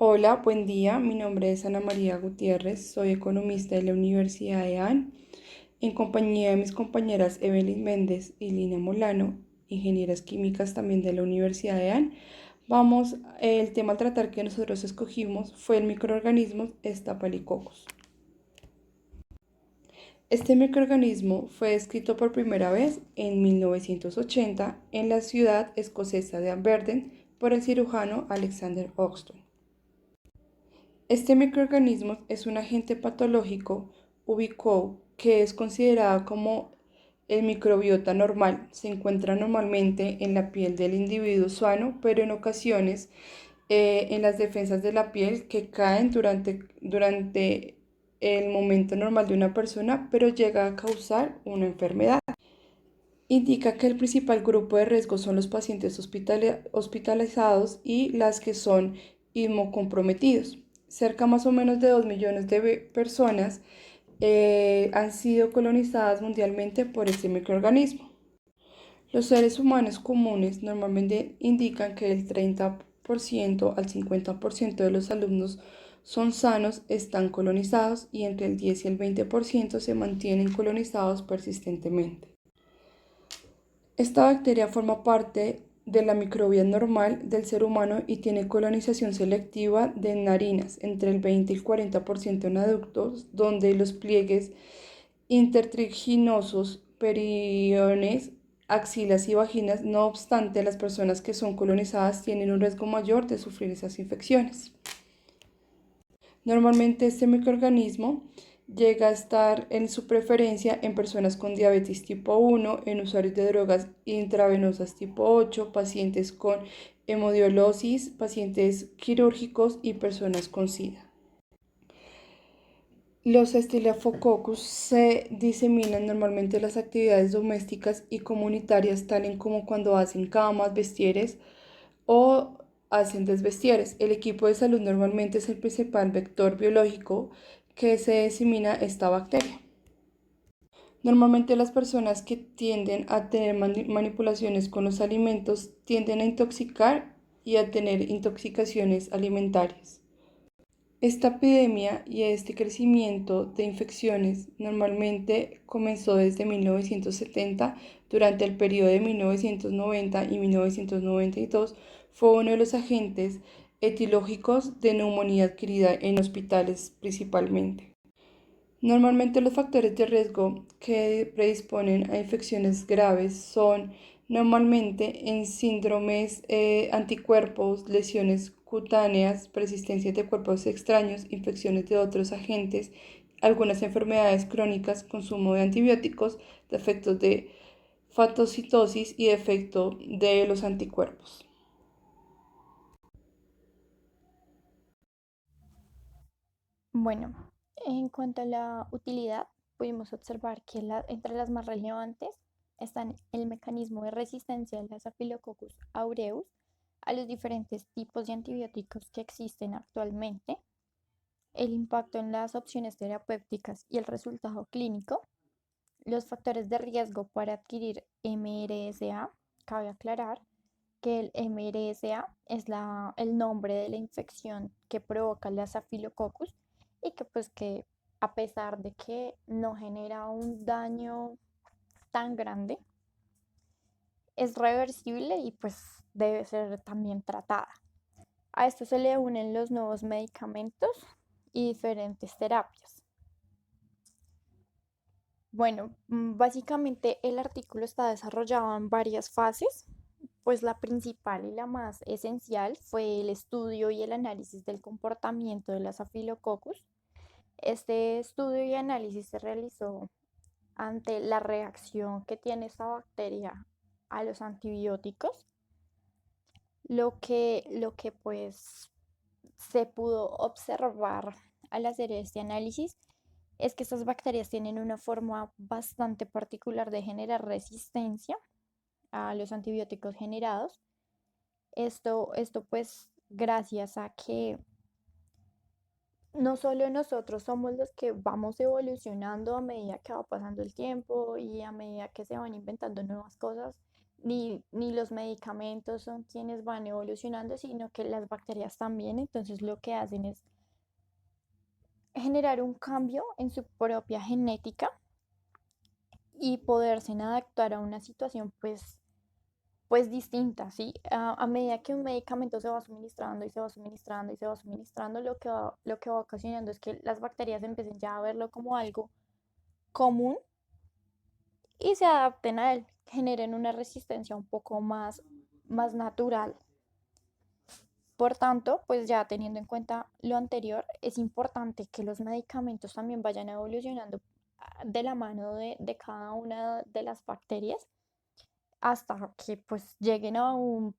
Hola, buen día. Mi nombre es Ana María Gutiérrez. Soy economista de la Universidad de AN. En compañía de mis compañeras Evelyn Méndez y Lina Molano, ingenieras químicas también de la Universidad de AN, el tema a tratar que nosotros escogimos fue el microorganismo Staphylococcus. Este microorganismo fue descrito por primera vez en 1980 en la ciudad escocesa de Aberdeen por el cirujano Alexander Oxton. Este microorganismo es un agente patológico ubicado que es considerado como el microbiota normal. Se encuentra normalmente en la piel del individuo sano, pero en ocasiones en las defensas de la piel que caen durante el momento normal de una persona, pero llega a causar una enfermedad. Indica que el principal grupo de riesgo son los pacientes hospitalizados y las que son inmunocomprometidos. Cerca más o menos de 2 millones de personas han sido colonizadas mundialmente por este microorganismo. Los seres humanos comunes normalmente indican que del 30% al 50% de los alumnos son sanos, están colonizados y entre el 10 y el 20% se mantienen colonizados persistentemente. Esta bacteria forma parte de la microbia normal del ser humano y tiene colonización selectiva de narinas, entre el 20 y el 40% en adultos, donde los pliegues intertriginosos, periones, axilas y vaginas. No obstante, las personas que son colonizadas tienen un riesgo mayor de sufrir esas infecciones. Normalmente este microorganismo llega a estar en su preferencia en personas con diabetes tipo 1, en usuarios de drogas intravenosas tipo 8, pacientes con hemodiálisis, pacientes quirúrgicos y personas con SIDA. Los Staphylococcus se diseminan normalmente en las actividades domésticas y comunitarias, tales como cuando hacen camas, vestieres o hacen desvestieres. El equipo de salud normalmente es el principal vector biológico que se disemina esta bacteria. Normalmente las personas que tienden a tener manipulaciones con los alimentos tienden a intoxicar y a tener intoxicaciones alimentarias. Esta epidemia y este crecimiento de infecciones normalmente comenzó desde 1970. Durante el periodo de 1990 y 1992 fue uno de los agentes etiológicos de neumonía adquirida en hospitales principalmente. Normalmente los factores de riesgo que predisponen a infecciones graves son normalmente en síndromes, anticuerpos, lesiones cutáneas, persistencia de cuerpos extraños, infecciones de otros agentes, algunas enfermedades crónicas, consumo de antibióticos, defectos de fagocitosis y defecto de los anticuerpos. Bueno, en cuanto a la utilidad, pudimos observar que entre las más relevantes están el mecanismo de resistencia de la Staphylococcus aureus a los diferentes tipos de antibióticos que existen actualmente, el impacto en las opciones terapéuticas y el resultado clínico, los factores de riesgo para adquirir MRSA. Cabe aclarar que el MRSA es el nombre de la infección que provoca la Staphylococcus y que a pesar de que no genera un daño tan grande, es reversible y pues debe ser también tratada. A esto se le unen los nuevos medicamentos y diferentes terapias. Bueno, básicamente el artículo está desarrollado en varias fases, pues la principal y la más esencial fue el estudio y el análisis del comportamiento de las Staphylococcus. Este estudio y análisis se realizó ante la reacción que tiene esta bacteria a los antibióticos, lo que pues se pudo observar al hacer este análisis es que estas bacterias tienen una forma bastante particular de generar resistencia a los antibióticos generados. Esto pues gracias a que no solo nosotros somos los que vamos evolucionando a medida que va pasando el tiempo y a medida que se van inventando nuevas cosas, ni los medicamentos son quienes van evolucionando, sino que las bacterias también. Entonces lo que hacen es generar un cambio en su propia genética y poderse adaptar a una situación pues distinta, ¿sí? A medida que un medicamento se va suministrando y se va suministrando y se va suministrando, lo que va ocasionando es que las bacterias empiecen ya a verlo como algo común y se adapten a él, generen una resistencia un poco más natural. Por tanto, pues ya teniendo en cuenta lo anterior, es importante que los medicamentos también vayan evolucionando de la mano de cada una de las bacterias hasta que pues lleguen a un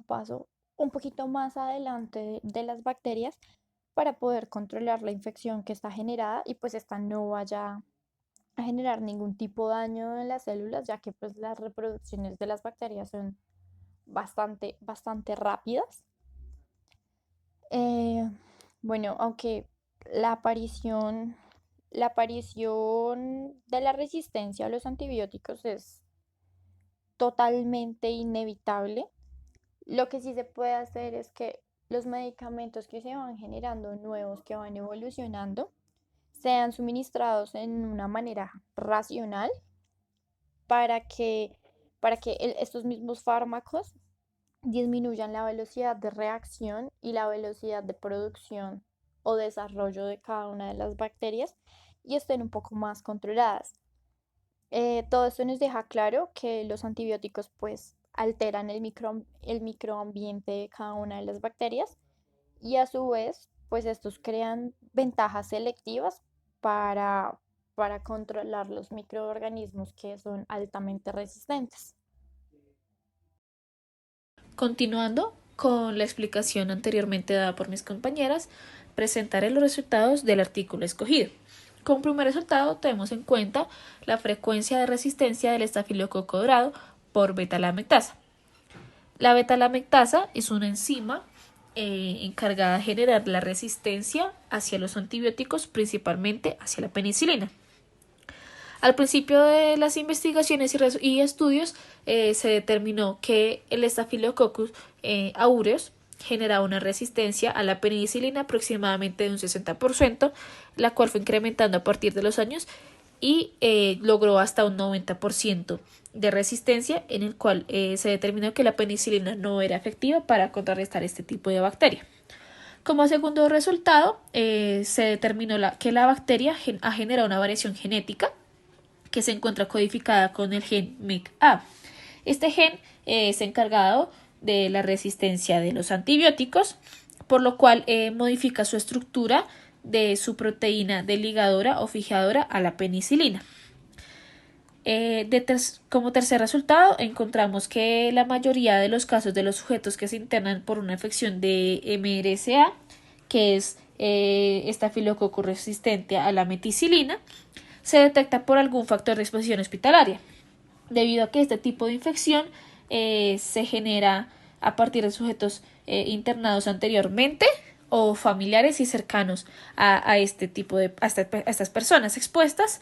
paso un poquito más adelante de las bacterias para poder controlar la infección que está generada y pues esta no vaya a generar ningún tipo de daño en las células, ya que pues las reproducciones de las bacterias son bastante rápidas. Eh, bueno, aunque la aparición, la aparición de la resistencia a los antibióticos es totalmente inevitable, lo que sí se puede hacer es que los medicamentos que se van generando nuevos, que van evolucionando, sean suministrados en una manera racional para que, estos mismos fármacos disminuyan la velocidad de reacción y la velocidad de producción o desarrollo de cada una de las bacterias y estén un poco más controladas. Todo esto nos deja claro que los antibióticos pues alteran el microambiente de cada una de las bacterias y a su vez pues estos crean ventajas selectivas para, para controlar los microorganismos que son altamente resistentes. Continuando con la explicación anteriormente dada por mis compañeras, presentaré los resultados del artículo escogido. Como primer resultado, tenemos en cuenta la frecuencia de resistencia del estafilococo dorado por beta-lactasa. La beta-lactasa es una enzima encargada de generar la resistencia hacia los antibióticos, principalmente hacia la penicilina. Al principio de las investigaciones y estudios se determinó que el Staphylococcus aureus generaba una resistencia a la penicilina aproximadamente de un 60%, la cual fue incrementando a partir de los años y logró hasta un 90% de resistencia, en el cual se determinó que la penicilina no era efectiva para contrarrestar este tipo de bacteria. Como segundo resultado, se determinó que la bacteria ha generado una variación genética que se encuentra codificada con el gen MECA. Este gen es encargado de la resistencia de los antibióticos, por lo cual modifica su estructura de su proteína de ligadora o fijadora a la penicilina. Como tercer resultado, encontramos que la mayoría de los casos de los sujetos que se internan por una infección de MRSA, que es estafilococo resistente a la meticilina, se detecta por algún factor de exposición hospitalaria, debido a que este tipo de infección se genera a partir de sujetos internados anteriormente o familiares y cercanos a este tipo a estas personas expuestas,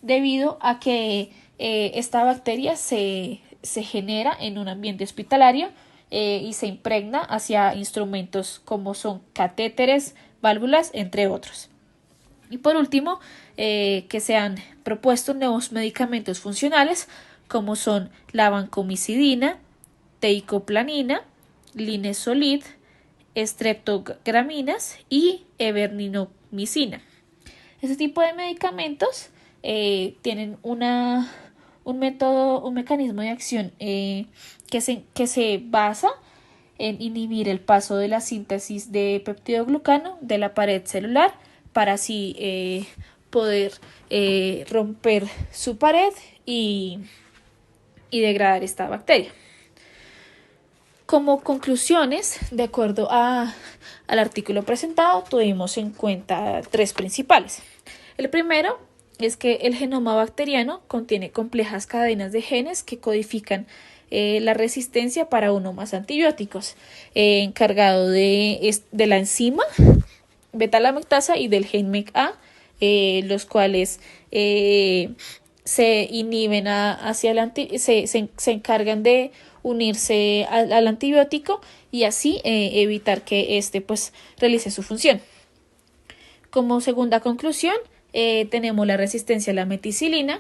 debido a que esta bacteria se genera en un ambiente hospitalario y se impregna hacia instrumentos como son catéteres, válvulas, entre otros. Y por último, que se han propuesto nuevos medicamentos funcionales como son la vancomicina, teicoplanina, linezolid, streptograminas y everninomicina. Este tipo de medicamentos tienen un mecanismo de acción que se basa en inhibir el paso de la síntesis de peptidoglucano de la pared celular para así poder romper su pared y degradar esta bacteria. Como conclusiones, de acuerdo al artículo presentado, tuvimos en cuenta tres principales. El primero es que el genoma bacteriano contiene complejas cadenas de genes que codifican la resistencia para uno o más antibióticos, encargado de la enzima beta-lactasa y del gen MECA, los cuales se inhiben se encargan de unirse al antibiótico y así evitar que éste pues realice su función. Como segunda conclusión, tenemos la resistencia a la meticilina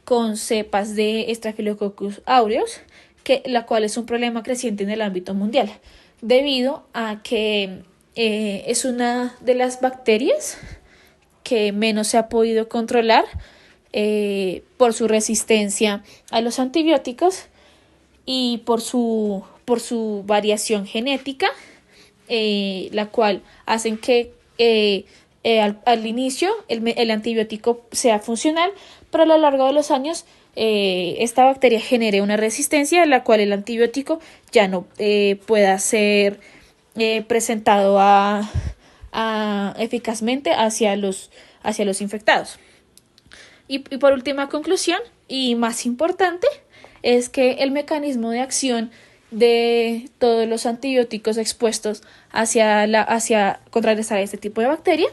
con cepas de Staphylococcus aureus, la cual es un problema creciente en el ámbito mundial, debido a que es una de las bacterias que menos se ha podido controlar por su resistencia a los antibióticos y por su variación genética, la cual hacen que al inicio el antibiótico sea funcional, pero a lo largo de los años esta bacteria genere una resistencia, la cual el antibiótico ya no pueda ser presentado eficazmente hacia los infectados. Y por última conclusión, y más importante, es que el mecanismo de acción de todos los antibióticos expuestos hacia contrarrestar este tipo de bacteria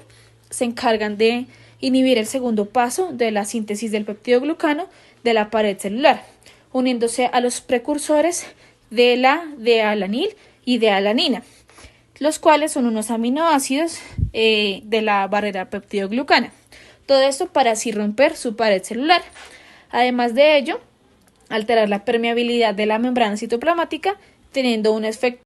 se encargan de inhibir el segundo paso de la síntesis del peptidoglucano de la pared celular, uniéndose a los precursores de la D-alanil y D-alanina, los cuales son unos aminoácidos de la barrera peptidoglucana. Todo esto para así romper su pared celular. Además de ello, alterar la permeabilidad de la membrana citoplasmática, teniendo un efecto